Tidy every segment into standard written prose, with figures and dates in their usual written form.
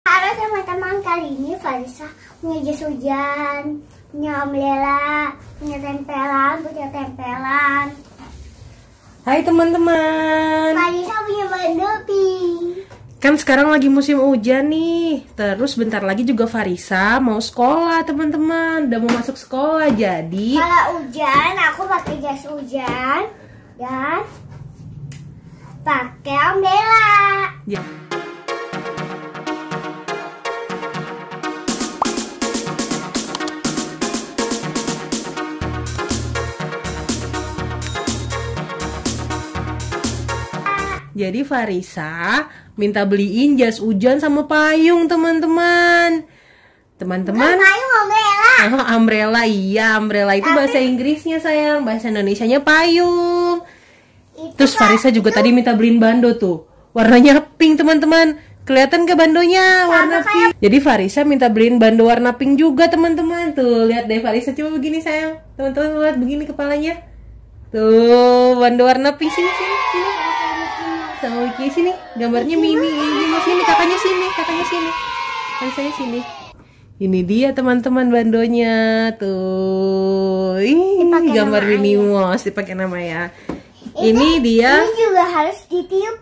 Halo teman-teman, kali ini Farisa punya jas hujan, punya Lela, punya tempelan. Hai teman-teman. Farisa punya bando pink. Kan sekarang lagi musim hujan nih. Terus bentar lagi juga Farisa mau sekolah teman-teman. Udah mau masuk sekolah jadi. Kalau hujan aku pakai jas hujan dan pakai Lela. Ya. Jadi Farisa minta beliin jas hujan sama payung teman-teman. Teman-teman. Payung Lela. Oh, umbrella, iya, umbrella itu bahasa Inggrisnya sayang, bahasa Indonesianya payung. Terus Farisa juga tadi minta beliin bando tuh, warnanya pink teman-teman. Kelihatan ke bandonya warna pink. Jadi Farisa minta beliin bando warna pink juga teman-teman. Tuh lihat deh Farisa, coba begini sayang, teman-teman lihat begini kepalanya. Tuh bando warna pink, sini. Sama Wiki sini, gambarnya Mimi, sini kakaknya sini, Farisanya sini. Ini dia teman-teman bandonya tuh. Ih, gambar Minnie Mouse dipakai nama ya. Ini dia. Ini juga harus ditiup.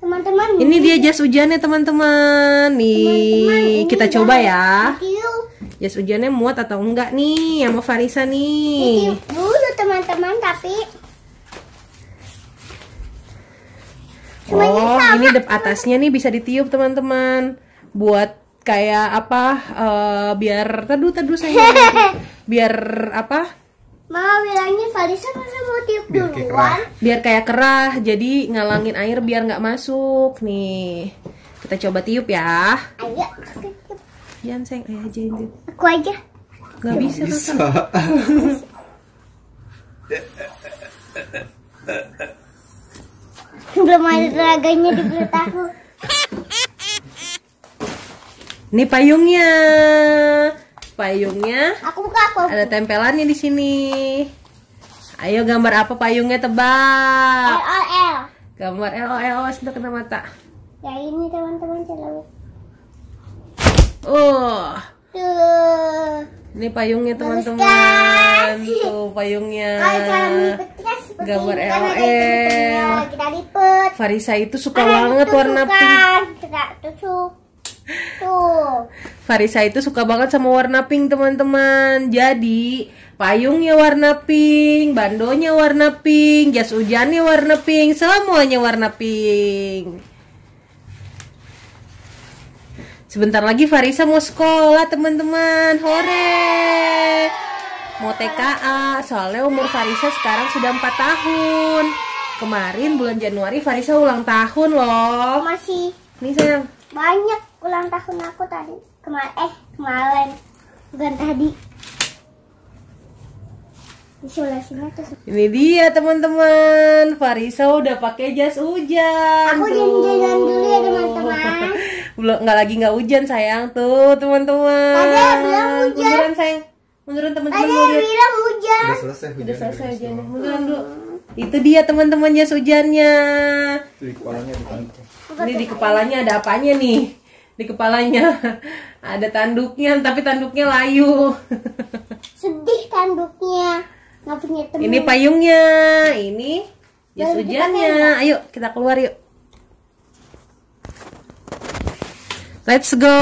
Teman-teman. Ini dia jas hujannya teman-teman. Nih, kita coba ya. Ditiup. Jas hujannya muat atau enggak nih sama Farisa nih. Ditiup dulu teman-teman, tapi oh, ini atasnya nih bisa ditiup teman-teman. Buat kayak apa? Biar teduh sayang. Biar apa? Mama bilangnya Farisa masa mau tiup duluan. Biar kayak kerah, jadi ngalangin air biar nggak masuk. Nih, kita coba tiup ya. Ayo. Jangan sayang, ayah aja ini. Aku aja. Nggak bisa. Belum ada tenaganya di belut aku. Ini payungnya. Aku buka. Ada tempelannya di sini. Ayo gambar apa payungnya, tebak. LOL. Gambar LOL sudah kena mata. Ya ini teman-teman selalu. Tuh. Ini payungnya teman-teman. Tuh payungnya. Gambar LOL. Kita lipet. Farisa itu suka banget warna pink. Tuh. Farisa itu suka banget sama warna pink teman-teman. Jadi payungnya warna pink, bandonya warna pink, jas hujannya warna pink, semuanya warna pink. Sebentar lagi Farisa mau sekolah teman-teman. Hore! Mau TKA. Soalnya umur Farisa sekarang sudah 4 tahun. Kemarin bulan Januari Farisa ulang tahun loh. Masih. Nih sayang. Banyak ulang tahun aku tadi. Kemarin. Bukan tadi. Di sebelah sini tuh. Ini dia teman-teman. Farisa udah pakai jas hujan. Aku jalan-jalan dulu ya teman-teman. Belum, nggak hujan sayang tuh teman-teman. Tadi bilang hujan. Munduran sayang. Munduran teman-teman. Tadi bilang hujan. Udah selesai hujannya. Munduran dulu. Itu dia teman-teman jas hujannya. Di kepalanya ditanduk. Ini di kepalanya ada apanya nih? Di kepalanya ada tanduknya, tapi tanduknya layu. Sedih tanduknya. Nggak punya teman. Ini payungnya, ini jas hujannya. Ayo kita keluar yuk. Let's go.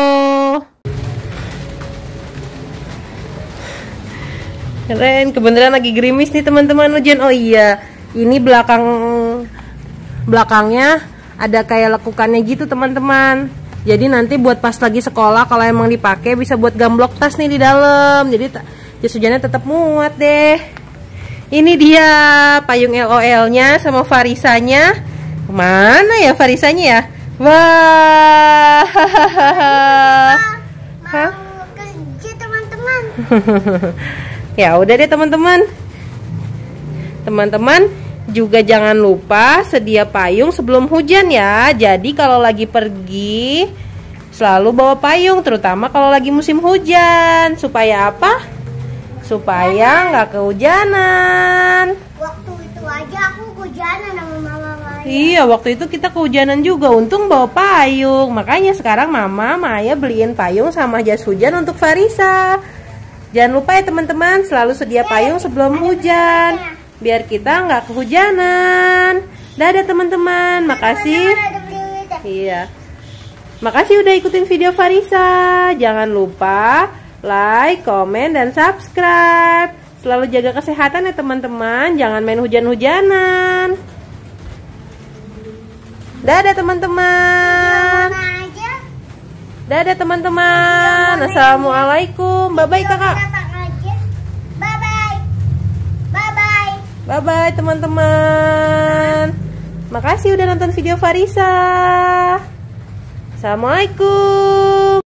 Keren, kebenaran lagi gerimis nih teman-teman hujan. Oh iya, ini belakangnya ada kayak lekukannya gitu teman-teman. Jadi nanti buat pas lagi sekolah kalau emang dipakai bisa buat gamblok tas nih di dalam. Jadi jas hujannya tetap muat deh. Ini dia payung LOL-nya sama Farisanya. Mana ya Farisanya ya? Wah. Mau kerja teman-teman. Ya udah deh teman-teman. Teman-teman juga jangan lupa sedia payung sebelum hujan ya. Jadi kalau lagi pergi selalu bawa payung, terutama kalau lagi musim hujan. Supaya apa? Supaya nggak kehujanan. Waktu itu aja aku kehujanan sama mama Iya, waktu itu kita kehujanan juga. Untung bawa payung. Makanya sekarang Mama Maya beliin payung sama jas hujan untuk Farisa. Jangan lupa ya teman-teman, selalu sedia payung sebelum hujan, biar kita nggak kehujanan. Dadah teman-teman, makasih. Iya, makasih udah ikutin video Farisa. Jangan lupa like, komen, dan subscribe. Selalu jaga kesehatan ya teman-teman. Jangan main hujan-hujanan. Dadah teman-teman. Dadah teman-teman. Assalamualaikum. Bye-bye kakak. Bye-bye. Bye-bye. Bye-bye teman-teman. Makasih udah nonton video Farisa. Assalamualaikum.